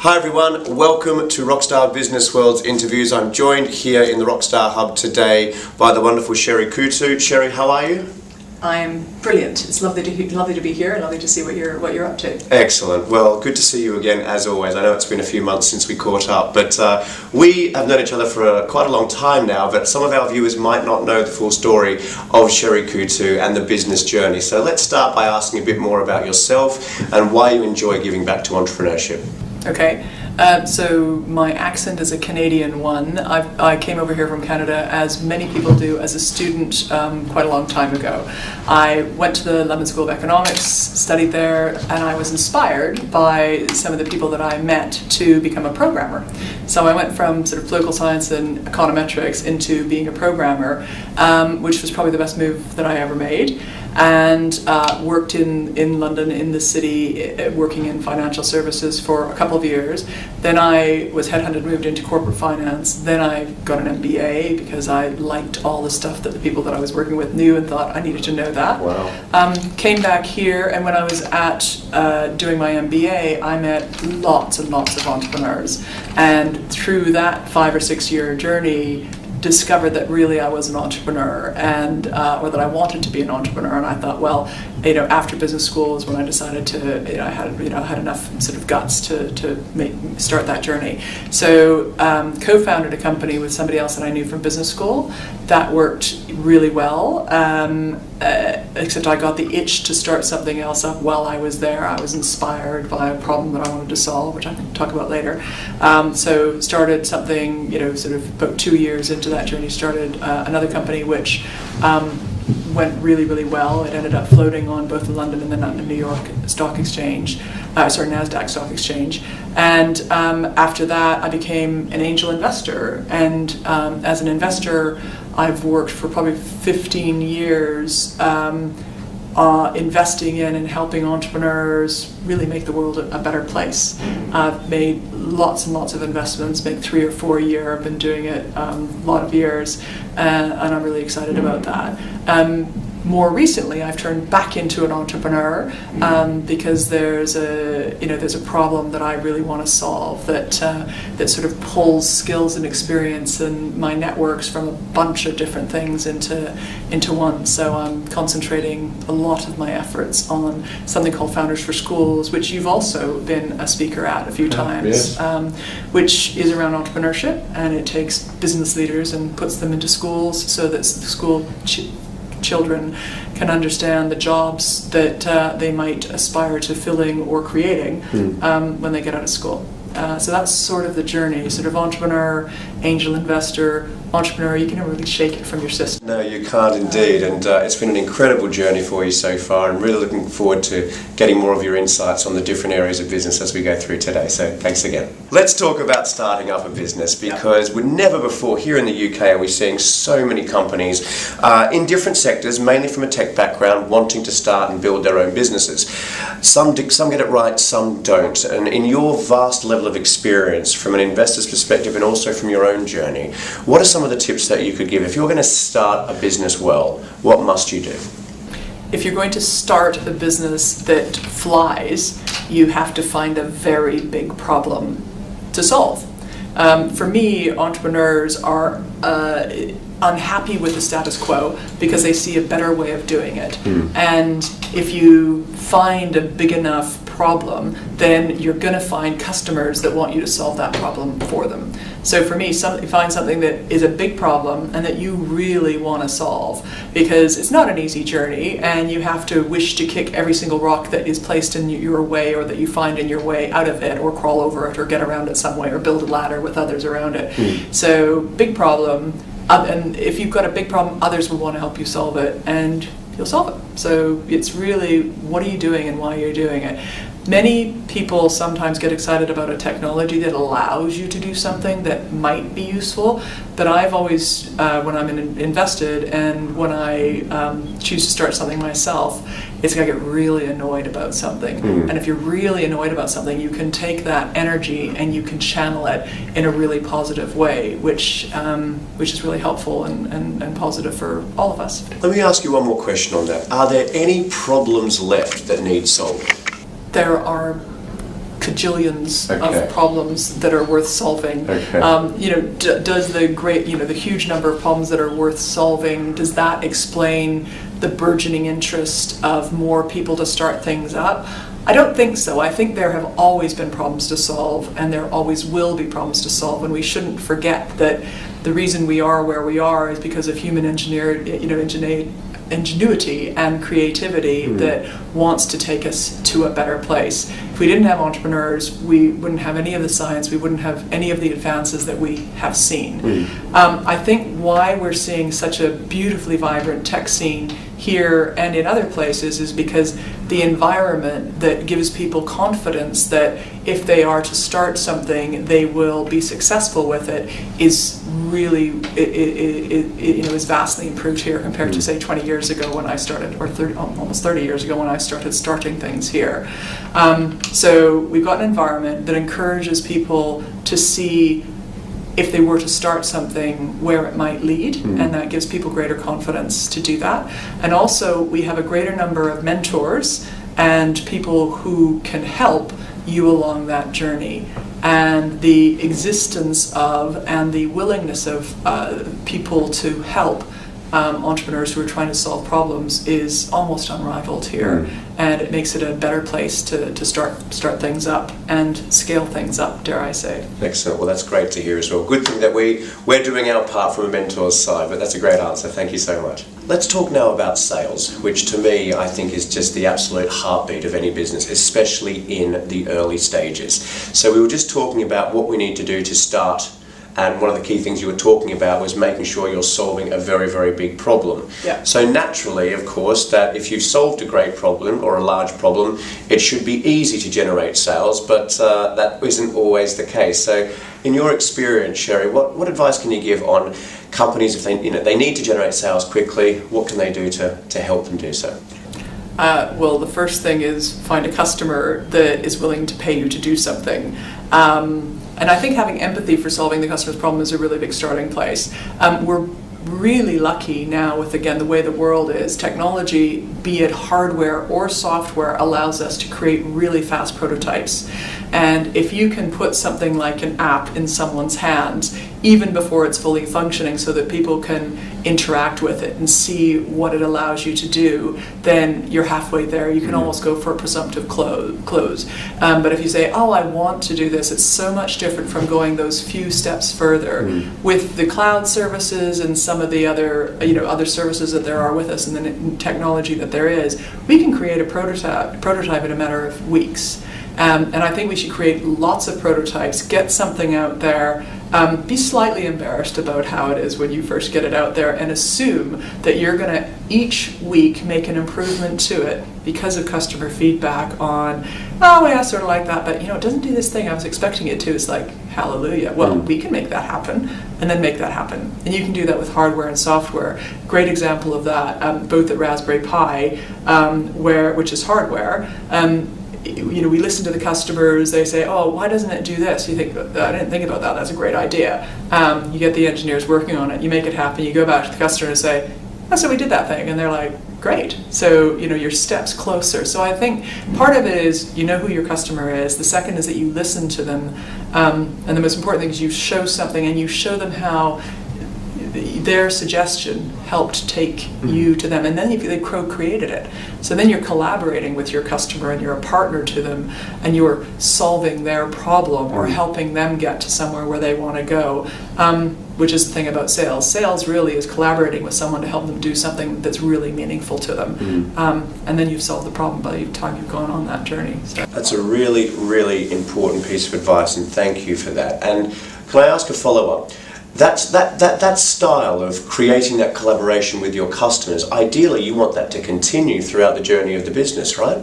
Hi everyone, welcome to Rockstar Business World's interviews. I'm joined here in the Rockstar Hub today by the wonderful Sherry Coutu. Sherry, how are you? I'm brilliant. It's lovely to be here and lovely to see what you're up to. Excellent. Well, good to see you again as always. I know it's been a few months since we caught up, but we have known each other for quite a long time now, but some of our viewers might not know the full story of Sherry Coutu and the business journey. So let's start by asking a bit more about yourself and why you enjoy giving back to entrepreneurship. Okay. So my accent is a Canadian one. I came over here from Canada, as many people do, as a student quite a long time ago. I went to the London School of Economics, studied there, and I was inspired by some of the people that I met to become a programmer. So I went from sort of political science and econometrics into being a programmer, which was probably the best move that I ever made. And worked in London, in the city, working in financial services for a couple of years. Then I was headhunted, moved into corporate finance. Then I got an MBA because I liked all the stuff that the people that I was working with knew and thought I needed to know that. Wow. Came back here, and when I was at doing my MBA, I met lots and lots of entrepreneurs. And through that 5 or 6 year journey, discovered that really I was an entrepreneur, and or that I wanted to be an entrepreneur. And I thought, well, after business school is when I decided to, I had enough sort of guts to start that journey. So co-founded a company with somebody else that I knew from business school. That worked really well, except I got the itch to start something else up while I was there. I was inspired by a problem that I wanted to solve, which I can talk about later. So started something, sort of about 2 years into that journey, started another company which went really, really well. It ended up floating on both the London and the New York Stock Exchange, NASDAQ Stock Exchange. And after that, I became an angel investor. And as an investor, I've worked for probably 15 years investing in and helping entrepreneurs really make the world a better place. I've made lots and lots of investments, make 3 or 4 a year. I've been doing it a lot of years, and I'm really excited about that. More recently, I've turned back into an entrepreneur because there's a problem that I really want to solve that sort of pulls skills and experience and my networks from a bunch of different things into one. So I'm concentrating a lot of my efforts on something called Founders for Schools, which you've also been a speaker at a few times, yes. Which is around entrepreneurship, and it takes business leaders and puts them into schools so that the school children can understand the jobs that they might aspire to filling or creating when they get out of school. So that's sort of the journey, sort of entrepreneur, angel investor, entrepreneur. You can never really shake it from your system. No, you can't indeed, and it's been an incredible journey for you so far, and really looking forward to getting more of your insights on the different areas of business as we go through today, so thanks again. Let's talk about starting up a business, because we're never before here in the UK are we seeing so many companies in different sectors, mainly from a tech background, wanting to start and build their own businesses. Some get it right, some don't, and in your vast level of experience from an investor's perspective and also from your own journey, what are some of the tips that you could give? If you're going to start a business well, what must you do? If you're going to start a business that flies, you have to find a very big problem to solve. For me, entrepreneurs are unhappy with the status quo because they see a better way of doing it. And if you find a big enough problem, then you're going to find customers that want you to solve that problem for them. So for me, find something that is a big problem and that you really want to solve, because it's not an easy journey, and you have to wish to kick every single rock that is placed in your way or that you find in your way out of it, or crawl over it, or get around it some way, or build a ladder with others around it. So big problem, and if you've got a big problem, others will want to help you solve it, and you'll solve it. So it's really, what are you doing and why you're doing it? Many people sometimes get excited about a technology that allows you to do something that might be useful, but I've always, when I'm invested and when I choose to start something myself, it's going to get really annoyed about something. And if you're really annoyed about something, you can take that energy and you can channel it in a really positive way, which is really helpful and positive for all of us. Let me ask you one more question on that. Are there any problems left that need solving? There are cajillions Okay. of problems that are worth solving. Okay. Does the huge number of problems that are worth solving, does that explain the burgeoning interest of more people to start things up? I don't think so. I think there have always been problems to solve, and there always will be problems to solve, and we shouldn't forget that the reason we are where we are is because of human ingenuity and creativity that wants to take us to a better place. If we didn't have entrepreneurs, we wouldn't have any of the science, we wouldn't have any of the advances that we have seen. I think why we're seeing such a beautifully vibrant tech scene here and in other places is because the environment that gives people confidence that if they are to start something, they will be successful with it is really, is vastly improved here compared to, say, 20 years ago when I started, or almost 30 years ago when I started starting things here. So we've got an environment that encourages people to see if they were to start something, where it might lead, and that gives people greater confidence to do that. And also, we have a greater number of mentors and people who can help you along that journey. And the existence of and the willingness of people to help entrepreneurs who are trying to solve problems is almost unrivaled here. And it makes it a better place to start things up and scale things up, dare I say. Excellent. Well, that's great to hear as well. Good thing that we're doing our part from a mentor's side, but that's a great answer. Thank you so much. Let's talk now about sales, which to me I think is just the absolute heartbeat of any business, especially in the early stages. So we were just talking about what we need to do to start. And one of the key things you were talking about was making sure you're solving a very, very big problem. Yeah. So naturally, of course, that if you've solved a great problem or a large problem, it should be easy to generate sales, but that isn't always the case. So in your experience, Sherry, what advice can you give on companies if they need to generate sales quickly? What can they do to help them do so? Well, the first thing is find a customer that is willing to pay you to do something. And I think having empathy for solving the customer's problem is a really big starting place. We're really lucky now with, again, the way the world is. Technology, be it hardware or software, allows us to create really fast prototypes. And if you can put something like an app in someone's hands, even before it's fully functioning, so that people can interact with it and see what it allows you to do, then you're halfway there. You can almost go for a presumptive close. But if you say, oh, I want to do this, it's so much different from going those few steps further. With the cloud services and some of the other, other services that there are with us and the technology that there is, we can create a prototype in a matter of weeks. And I think we should create lots of prototypes, get something out there, be slightly embarrassed about how it is when you first get it out there, and assume that you're going to each week make an improvement to it because of customer feedback on, oh yeah, sort of like that, but it doesn't do this thing I was expecting it to. It's like, hallelujah. Well, we can make that happen, and then make that happen. And you can do that with hardware and software. Great example of that, both at Raspberry Pi, which is hardware. We listen to the customers, they say, oh, why doesn't it do this? You think, I didn't think about that, that's a great idea. You get the engineers working on it, you make it happen, you go back to the customer and say, oh, so we did that thing, and they're like, great. So, you're steps closer. So I think part of it is, you know who your customer is. The second is that you listen to them. And the most important thing is you show something, and you show them how their suggestion helped take you to them, and then they co-created it. So then you're collaborating with your customer, and you're a partner to them, and you're solving their problem or helping them get to somewhere where they want to go, which is the thing about sales. Sales really is collaborating with someone to help them do something that's really meaningful to them. And then you've solved the problem by the time you've gone on that journey. So. That's a really, really important piece of advice, and thank you for that. And can I ask a follow-up? That style of creating that collaboration with your customers, ideally you want that to continue throughout the journey of the business, right?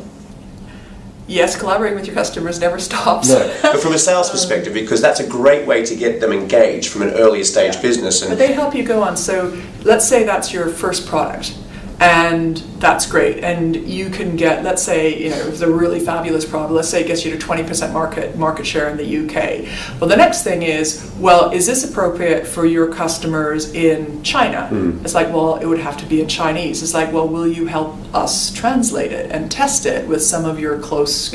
Yes, collaborating with your customers never stops. No, but from a sales perspective, because that's a great way to get them engaged from an earlier stage business. But they help you go on. So let's say that's your first product, and that's great. And you can get, let's say, if it's a really fabulous product, let's say it gets you to 20% market share in the UK. Well, the next thing is, well, is this appropriate for your customers in China? It's like, well, it would have to be in Chinese. It's like, well, will you help us translate it and test it with some of your close,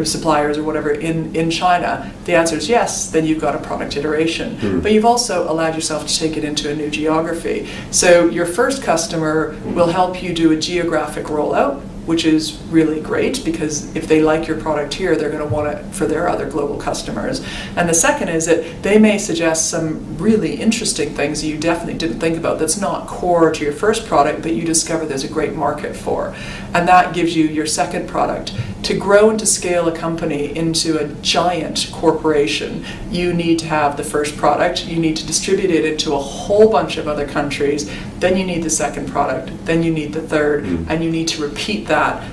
suppliers or whatever in China? The answer is yes. Then you've got a product iteration. But you've also allowed yourself to take it into a new geography. So your first customer will help you do a geographic rollout, which is really great, because if they like your product here, they're going to want it for their other global customers. And the second is that they may suggest some really interesting things you definitely didn't think about that's not core to your first product, but you discover there's a great market for. And that gives you your second product. To grow and to scale a company into a giant corporation, you need to have the first product, you need to distribute it into a whole bunch of other countries, then you need the second product, then you need the third, and you need to repeat that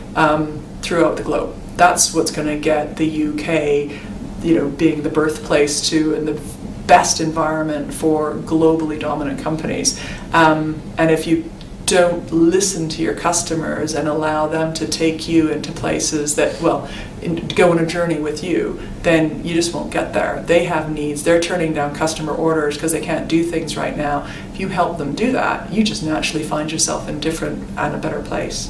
throughout the globe. That's what's going to get the UK, being the birthplace to and the best environment for globally dominant companies. And if you don't listen to your customers and allow them to take you into places that, go on a journey with you, then you just won't get there. They have needs. They're turning down customer orders because they can't do things right now. If you help them do that, you just naturally find yourself in different and a better place.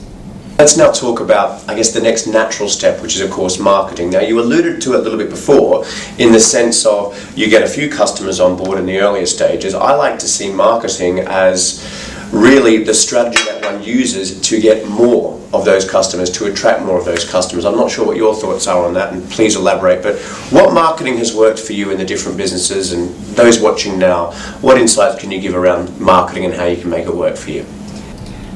Let's now talk about, I guess, the next natural step, which is, of course, marketing. Now, you alluded to it a little bit before, in the sense of you get a few customers on board in the earlier stages. I like to see marketing as really the strategy that one uses to get more of those customers, to attract more of those customers. I'm not sure what your thoughts are on that, and please elaborate, but what marketing has worked for you in the different businesses, and those watching now, what insights can you give around marketing and how you can make it work for you?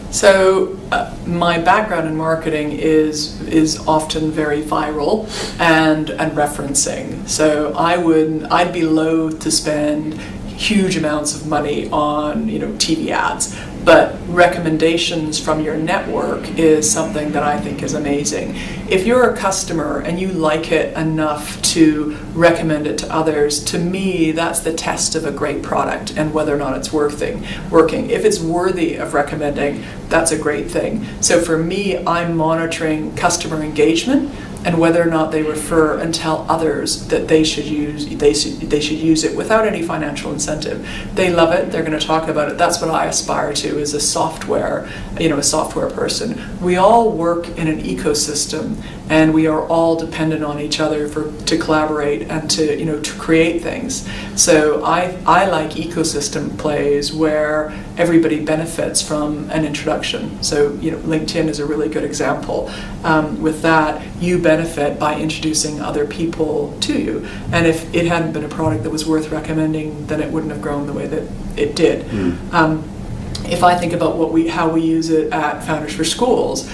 So my background in marketing is often very viral and referencing. So I'd be loath to spend huge amounts of money on TV ads, but recommendations from your network is something that I think is amazing. If you're a customer and you like it enough to recommend it to others, to me that's the test of a great product and whether or not it's working. If it's worthy of recommending, that's a great thing. So for me, I'm monitoring customer engagement and whether or not they refer and tell others that they should use it without any financial incentive. They love it, they're going to talk about it. That's what I aspire to as a software person. We all work in an ecosystem and we are all dependent on each other to collaborate and to create things. So I like ecosystem plays where everybody benefits from an introduction. So LinkedIn is a really good example. With that, you benefit by introducing other people to you. And if it hadn't been a product that was worth recommending, then it wouldn't have grown the way that it did. If I think about how we use it at Founders for Schools,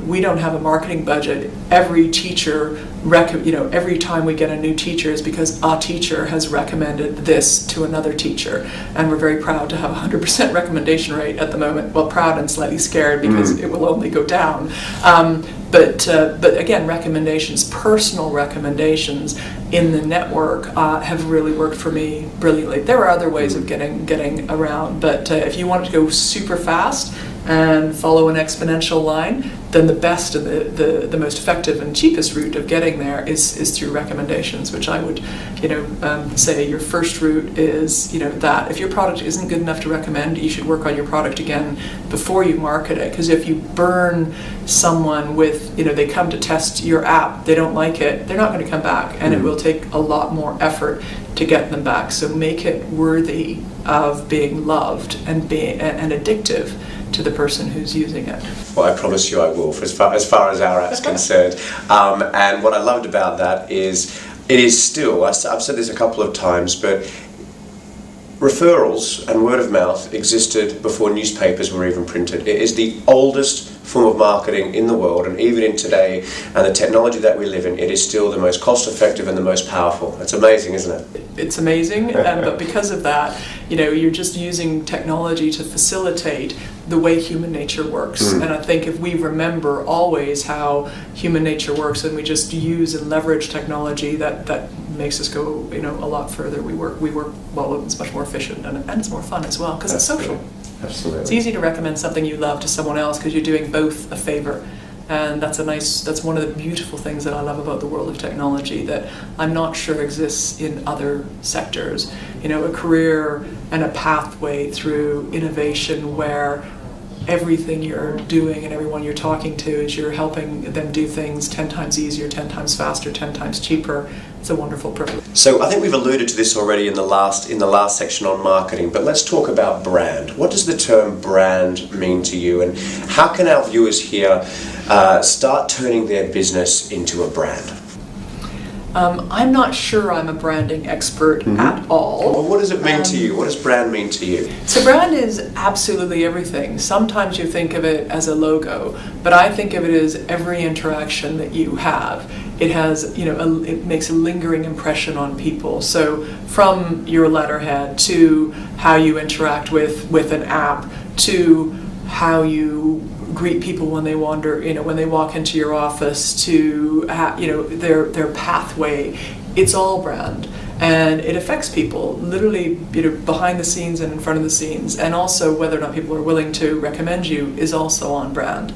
we don't have a marketing budget. Every teacher, every time we get a new teacher is because a teacher has recommended this to another teacher, and we're very proud to have a 100% recommendation rate at the moment. Well, proud and slightly scared because it will only go down. But again, recommendations, personal recommendations in the network have really worked for me brilliantly. There are other ways of getting around, but if you want to go super fast and follow an exponential line, then the best and the most effective and cheapest route of getting there is through recommendations, which I would say your first route is that if your product isn't good enough to recommend, you should work on your product again before you market it. Because if you burn someone with they come to test your app, they don't like it, they're not going to come back, and it will take a lot more effort to get them back. So make it worthy of being loved and addictive to the person who's using it. Well, I promise you I will, as far as our app's concerned. And what I loved about that is it is still, I've said this a couple of times, but referrals and word of mouth existed before newspapers were even printed. It is the oldest form of marketing in the world, and even in today, and the technology that we live in, it is still the most cost-effective and the most powerful. It's amazing, isn't it? It's amazing, but because of that, you're just using technology to facilitate the way human nature works. And I think if we remember always how human nature works, and we just use and leverage technology, that makes us go a lot further. We work well. It's much more efficient, and it's more fun as well because it's social. Absolutely. It's easy to recommend something you love to someone else because you're doing both a favor. And that's one of the beautiful things that I love about the world of technology that I'm not sure exists in other sectors. You know, a career and a pathway through innovation where everything you're doing and everyone you're talking to is you're helping them do things 10 times easier, 10 times faster, 10 times cheaper. It's a wonderful privilege. So I think we've alluded to this already in the last section on marketing, but let's talk about brand. What does the term brand mean to you, and how can our viewers here start turning their business into a brand? I'm not sure I'm a branding expert at all. Well, what does it mean to you? What does brand mean to you? So brand is absolutely everything. Sometimes you think of it as a logo, but I think of it as every interaction that you have. It has, it makes a lingering impression on people. So from your letterhead to how you interact with an app to how you greet people when they when they walk into your office to, their pathway. It's all brand. And it affects people literally, behind the scenes and in front of the scenes. And also whether or not people are willing to recommend you is also on brand.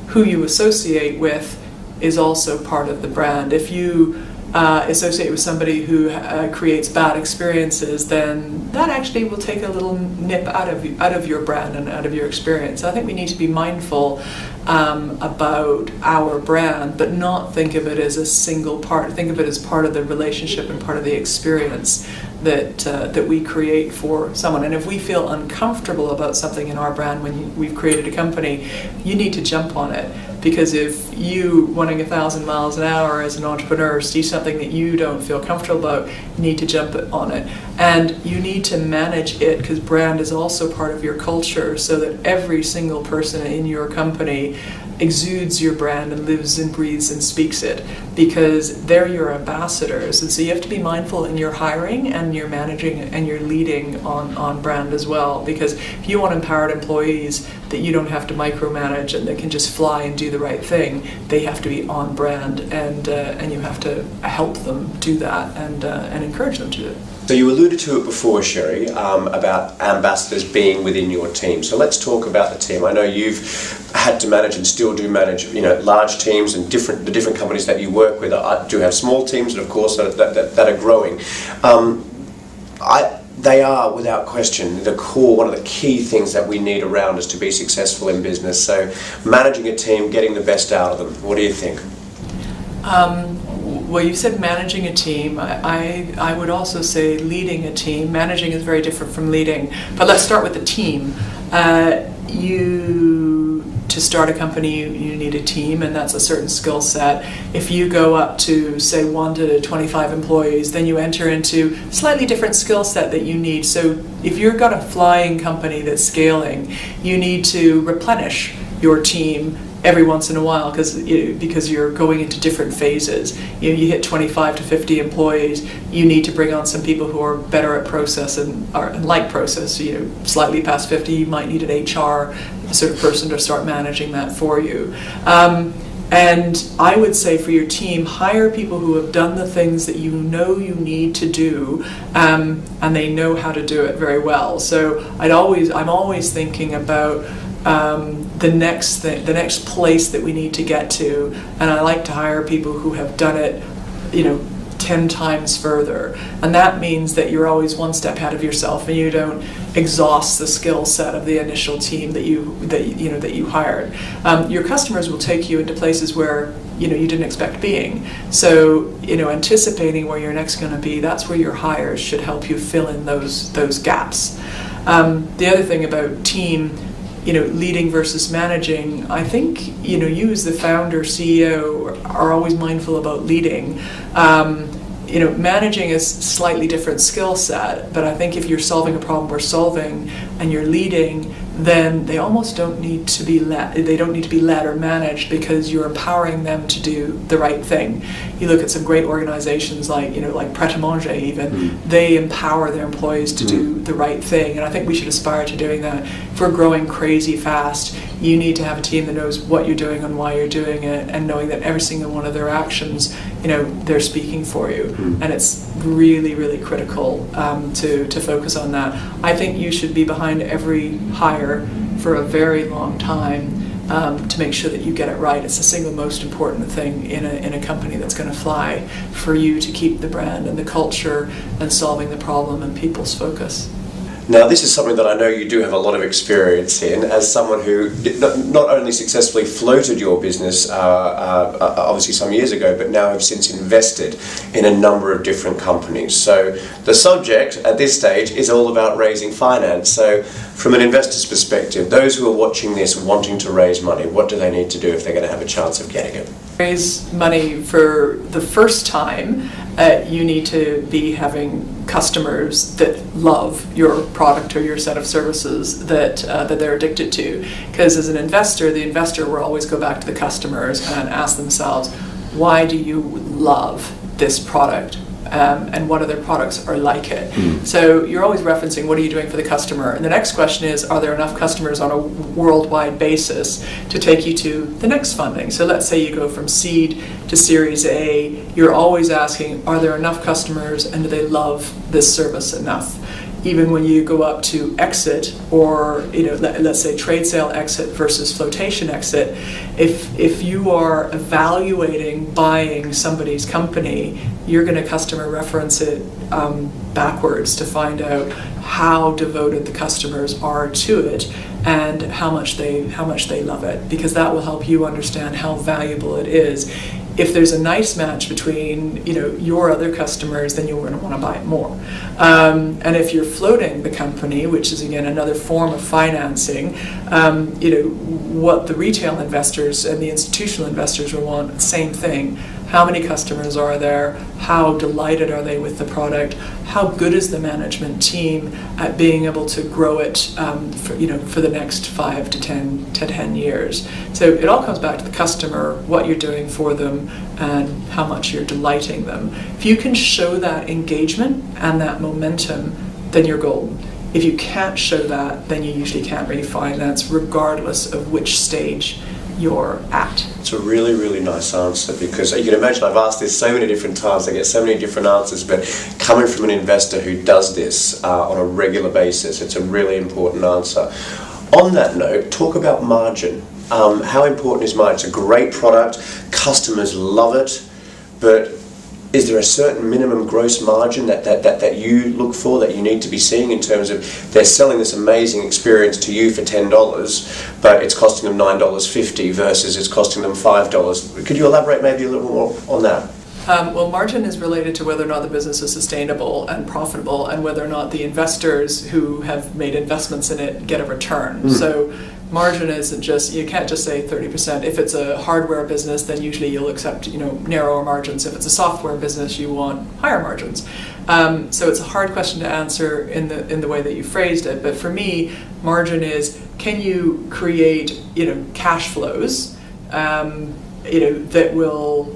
Who you associate with is also part of the brand. If you associate with somebody who creates bad experiences, then that actually will take a little nip out of your brand and out of your experience. I think we need to be mindful about our brand, but not think of it as a single part. Think of it as part of the relationship and part of the experience that we create for someone. And if we feel uncomfortable about something in our brand when we've created a company, you need to jump on it. Because if you, running 1,000 miles an hour as an entrepreneur, see something that you don't feel comfortable about, you need to jump on it. And you need to manage it, because brand is also part of your culture, so that every single person in your company exudes your brand and lives and breathes and speaks it, because they're your ambassadors. And so you have to be mindful in your hiring and your managing and your leading on brand as well, because if you want empowered employees that you don't have to micromanage and that can just fly and do the right thing, they have to be on brand, and you have to help them do that and encourage them to do it. So you alluded to it before, Sherry, about ambassadors being within your team. So let's talk about the team. I know you've had to manage and still do manage, large teams, and the different companies that you work with do have small teams, and of course that are growing. They are, without question, one of the key things that we need around us to be successful in business. So managing a team, getting the best out of them. What do you think? Well, you said managing a team. I would also say leading a team. Managing is very different from leading. But let's start with the team. To start a company, you need a team, and that's a certain skill set. If you go up to, say, 1 to 25 employees, then you enter into a slightly different skill set that you need. So if you've got a flying company that's scaling, you need to replenish your team every once in a while, because you're going into different phases. You hit 25 to 50 employees, you need to bring on some people who are better at process and like process. Slightly past 50, you might need an HR sort of person to start managing that for you. And I would say for your team, hire people who have done the things that you know you need to do, and they know how to do it very well. So I'm always thinking about the next place that we need to get to, and I like to hire people who have done it, 10 times further, and that means that you're always one step ahead of yourself, and you don't exhaust the skill set of the initial team that you hired. Your customers will take you into places where you didn't expect being. So anticipating where you're next going to be, that's where your hires should help you fill in those gaps. The other thing about team, leading versus managing, I think, you as the founder, CEO, are always mindful about leading. Managing is a slightly different skill set, but I think if you're solving a problem we're solving and you're leading, then they almost don't need to be led. They don't need to be led or managed, because you're empowering them to do the right thing. You look at some great organizations like Pret a Manger even, they empower their employees to do the right thing, and I think we should aspire to doing that. If we're growing crazy fast, you need to have a team that knows what you're doing and why you're doing it, and knowing that every single one of their actions, they're speaking for you. And it's really, really critical to focus on that. I think you should be behind every hire for a very long time to make sure that you get it right. It's the single most important thing in a company that's going to fly, for you to keep the brand and the culture and solving the problem and people's focus. Now, this is something that I know you do have a lot of experience in, as someone who not only successfully floated your business obviously some years ago, but now have since invested in a number of different companies. So the subject at this stage is all about raising finance. So from an investor's perspective, those who are watching this wanting to raise money, what do they need to do if they're going to have a chance of getting it? Raise money for the first time, you need to be having customers that love your product or your set of services that they're addicted to. Because as an investor, the investor will always go back to the customers and ask themselves, why do you love this product? And what other products are like it. So you're always referencing, what are you doing for the customer? And the next question is, are there enough customers on a worldwide basis to take you to the next funding? So let's say you go from seed to Series A, you're always asking, are there enough customers and do they love this service enough? Even when you go up to exit, or let's say trade sale exit versus flotation exit, if you are evaluating buying somebody's company, you're going to customer reference it backwards to find out how devoted the customers are to it and how much they love it, because that will help you understand how valuable it is. If there's a nice match between your other customers, then you're going to want to buy it more. And if you're floating the company, which is again another form of financing, what the retail investors and the institutional investors will want, same thing. How many customers are there? How delighted are they with the product? How good is the management team at being able to grow it for the next 5 to 10 years? So it all comes back to the customer, what you're doing for them, and how much you're delighting them. If you can show that engagement and that momentum, then you're golden. If you can't show that, then you usually can't refinance, regardless of which stage you're at. It's a really, really nice answer, because you can imagine I've asked this so many different times, I get so many different answers, but coming from an investor who does this on a regular basis, it's a really important answer. On that note, talk about margin. How important is margin? It's a great product, customers love it, but is there a certain minimum gross margin that you look for, that you need to be seeing, in terms of they're selling this amazing experience to you for $10, but it's costing them $9.50 versus it's costing them $5? Could you elaborate maybe a little more on that? Well, margin is related to whether or not the business is sustainable and profitable, and whether or not the investors who have made investments in it get a return. So margin isn't just, you can't just say 30%. If it's a hardware business, then usually you'll accept narrower margins. If it's a software business, you want higher margins. So it's a hard question to answer in the way that you phrased it. But for me, margin is, can you create cash flows that will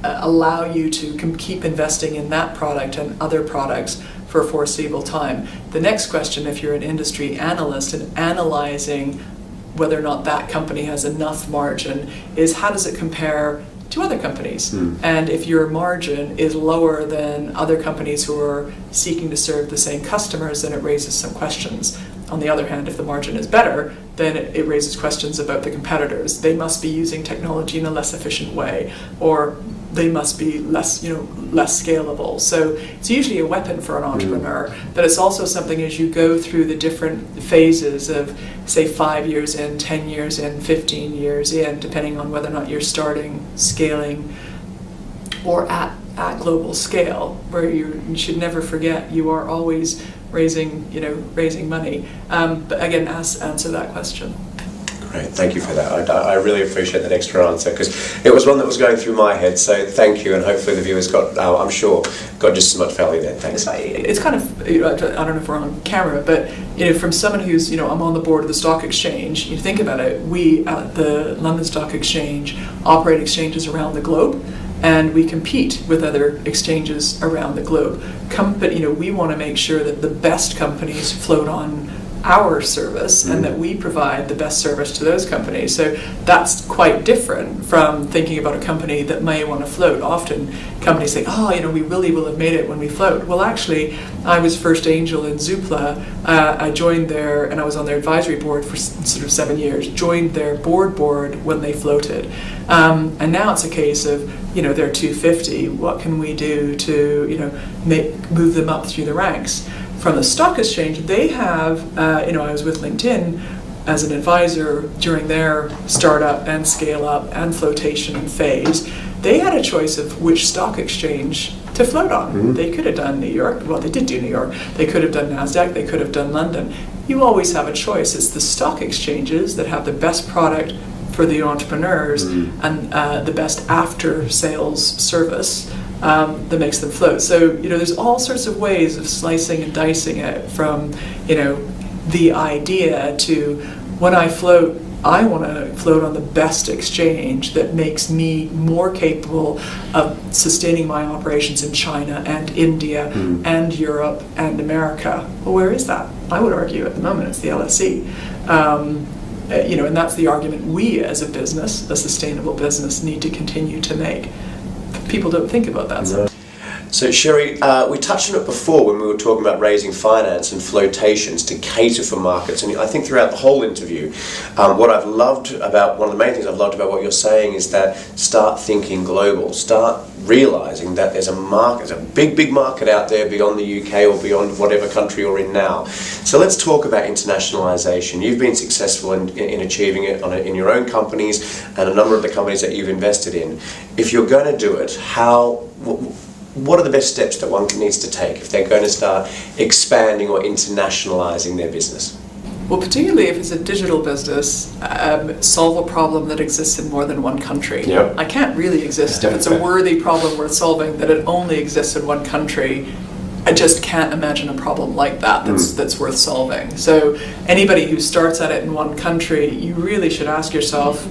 allow you to keep investing in that product and other products for a foreseeable time. The next question, if you're an industry analyst and analyzing whether or not that company has enough margin, is how does it compare to other companies? And if your margin is lower than other companies who are seeking to serve the same customers, then it raises some questions. On the other hand, if the margin is better, then it raises questions about the competitors. They must be using technology in a less efficient way, or they must be less scalable. So it's usually a weapon for an entrepreneur, but it's also something as you go through the different phases of, say, 5 years in, 10 years in, 15 years in, depending on whether or not you're starting, scaling, or at global scale, where you should never forget you are always raising money. But again, answer that question. Great, thank you for that. I really appreciate that extra answer, because it was one that was going through my head, so thank you, and hopefully the viewers got, I'm sure, got just as much value there. Thanks. It's kind of, I don't know if we're on camera, but from someone who's, I'm on the board of the stock exchange, you think about it, we at the London Stock Exchange operate exchanges around the globe, and we compete with other exchanges around the globe. But we want to make sure that the best companies float on our service and that we provide the best service to those companies. So that's quite different from thinking about a company that may want to float. Often companies think, oh, we really will have made it when we float. Well, actually, I was first angel in Zoopla. I joined there, and I was on their advisory board for sort of 7 years, joined their board when they floated. And now it's a case of, they're 250. What can we do to, move them up through the ranks? From the stock exchange, they have, I was with LinkedIn as an advisor during their startup and scale up and flotation phase. They had a choice of which stock exchange to float on. They could have done New York. Well, they did do New York. They could have done NASDAQ. They could have done London. You always have a choice. It's the stock exchanges that have the best product for the entrepreneurs and the best after sales service that makes them float. So, there's all sorts of ways of slicing and dicing it from, the idea to when I float, I want to float on the best exchange that makes me more capable of sustaining my operations in China and India and Europe and America. Well, where is that? I would argue at the moment it's the LSE. And that's the argument we as a business, a sustainable business, need to continue to make. People don't think about that. No. So Sherry, we touched on it before when we were talking about raising finance and flotations to cater for markets, and I think throughout the whole interview, one of the main things I've loved about what you're saying is that start thinking global, start realizing that there's a big market out there beyond the UK or beyond whatever country you're in now. So let's talk about internationalization. You've been successful in achieving it in your own companies and a number of the companies that you've invested in. If you're going to do it, what are the best steps that one needs to take if they're going to start expanding or internationalizing their business? Well, particularly if it's a digital business, solve a problem that exists in more than one country. Yep. I can't really exist if it's a worthy problem worth solving that it only exists in one country. I just can't imagine a problem like that that's worth solving. So anybody who starts at it in one country, you really should ask yourself,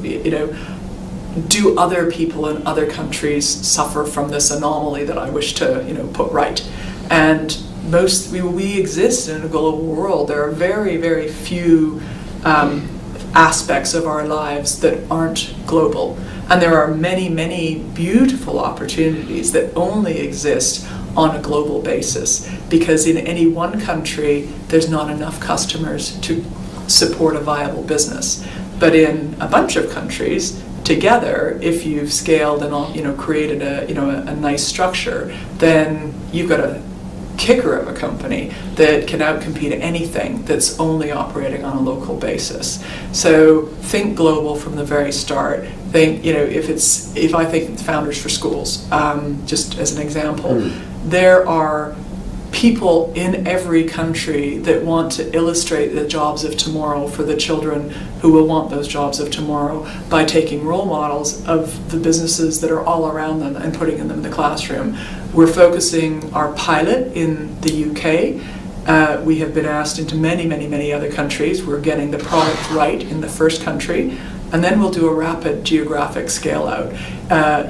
do other people in other countries suffer from this anomaly that I wish to, put right? And we exist in a global world. There are very, very few aspects of our lives that aren't global. And there are many, many beautiful opportunities that only exist on a global basis, because in any one country, there's not enough customers to support a viable business. But in a bunch of countries, together, if you've scaled and created a nice structure, then you've got a kicker of a company that can outcompete anything that's only operating on a local basis. So think global from the very start. Think, if I think founders for schools, just as an example, there are people in every country that want to illustrate the jobs of tomorrow for the children who will want those jobs of tomorrow by taking role models of the businesses that are all around them and putting them in the classroom. We're focusing our pilot in the UK. We have been asked into many, many, many other countries. We're getting the product right in the first country. And then we'll do a rapid geographic scale out.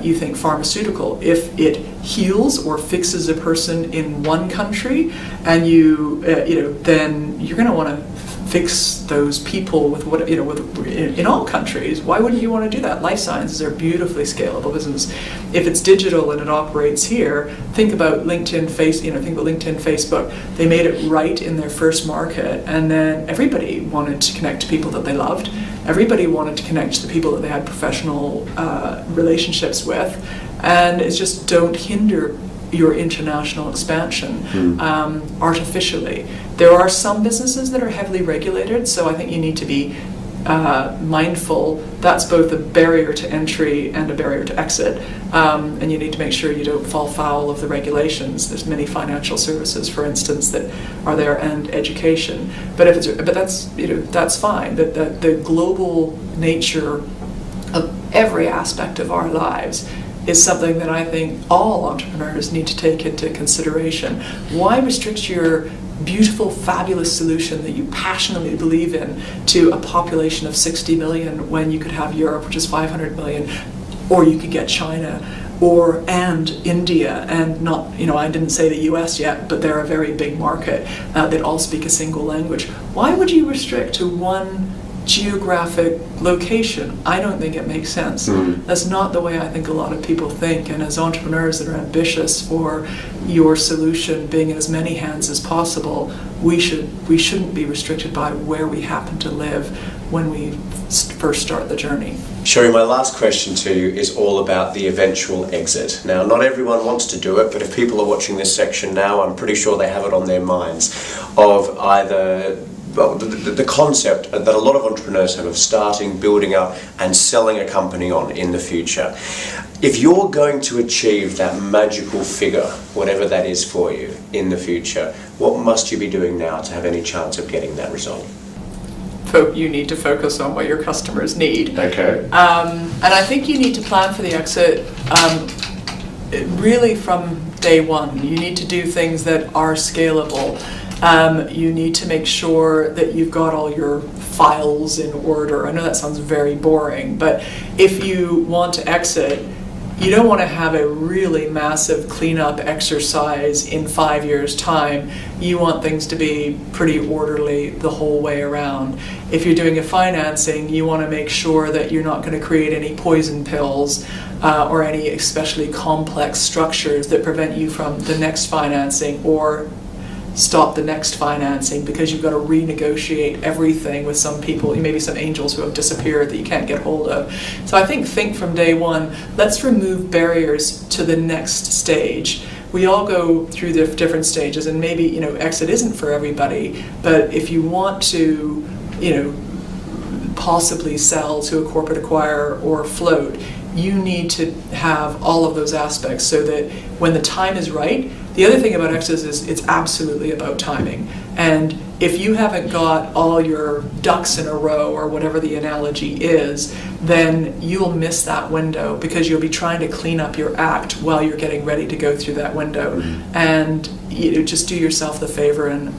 You think pharmaceutical, if it heals or fixes a person in one country, and then you're going to want to fix those people with in all countries. Why wouldn't you want to do that? Life sciences are beautifully scalable business. If it's digital and it operates here, think about LinkedIn, Facebook. They made it right in their first market, and then everybody wanted to connect to people that they loved. Everybody wanted to connect to the people that they had professional relationships with, and it's just don't hinder your international expansion artificially. There are some businesses that are heavily regulated, so I think you need to be mindful. That's both a barrier to entry and a barrier to exit, and you need to make sure you don't fall foul of the regulations. There's many financial services, for instance, that are there, and education. But that's fine. The global nature of every aspect of our lives is something that I think all entrepreneurs need to take into consideration. Why restrict your beautiful, fabulous solution that you passionately believe in to a population of 60 million when you could have Europe, which is 500 million, or you could get China, and India, and not, I didn't say the US yet, but they're a very big market that all speak a single language. Why would you restrict to one geographic location? I don't think it makes sense. That's not the way I think a lot of people think, and as entrepreneurs that are ambitious for your solution being in as many hands as possible, we shouldn't be restricted by where we happen to live when we first start the journey. Sherry, my last question to you is all about the eventual exit. Now, not everyone wants to do it, but if people are watching this section now, I'm pretty sure they have it on their minds of either the concept that a lot of entrepreneurs have of starting, building up, and selling a company on in the future. If you're going to achieve that magical figure, whatever that is for you in the future, what must you be doing now to have any chance of getting that result? You need to focus on what your customers need. Okay. And I think you need to plan for the exit really from day one. You need to do things that are scalable. You need to make sure that you've got all your files in order. I know that sounds very boring, but if you want to exit, you don't want to have a really massive cleanup exercise in 5 years' time. You want things to be pretty orderly the whole way around. If you're doing a financing, you want to make sure that you're not going to create any poison pills or any especially complex structures that prevent you from the next financing or stop the next financing because you've got to renegotiate everything with some people, maybe some angels who have disappeared that you can't get hold of. So I think from day one, let's remove barriers to the next stage. We all go through the different stages, and maybe exit isn't for everybody, but if you want to possibly sell to a corporate acquirer or float, you need to have all of those aspects so that when the time is right. The other thing about exit is it's absolutely about timing. And if you haven't got all your ducks in a row, or whatever the analogy is, then you'll miss that window because you'll be trying to clean up your act while you're getting ready to go through that window. And just do yourself the favor and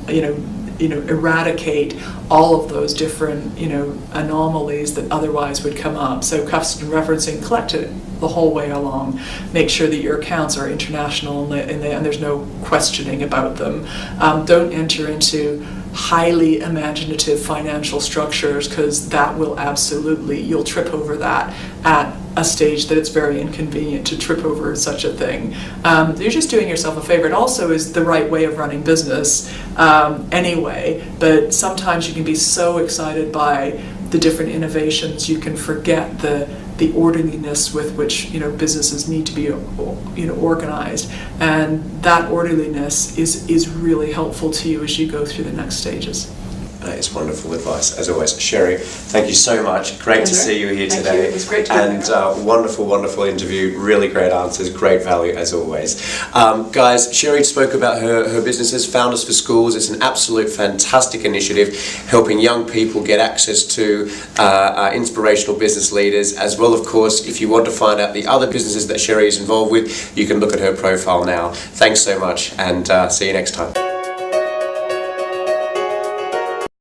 eradicate all of those different anomalies that otherwise would come up. So custom referencing, collect it the whole way along. Make sure that your accounts are international and there's no questioning about them. Don't enter into highly imaginative financial structures, because that will you'll trip over that at a stage that it's very inconvenient to trip over such a thing. You're just doing yourself a favor. It also is the right way of running business anyway, but sometimes you can be so excited by the different innovations you can forget the orderliness with which businesses need to be organized, and that orderliness is really helpful to you as you go through the next stages. That is wonderful advice, as always. Sherry, thank you so much. Great to see you here Thank today. you. It was great to be And wonderful, wonderful interview. Really great answers, great value as always. Guys, Sherry spoke about her businesses, Founders for Schools. It's an absolute fantastic initiative, helping young people get access to inspirational business leaders, as well, of course, if you want to find out the other businesses that Sherry is involved with, you can look at her profile now. Thanks so much, and see you next time.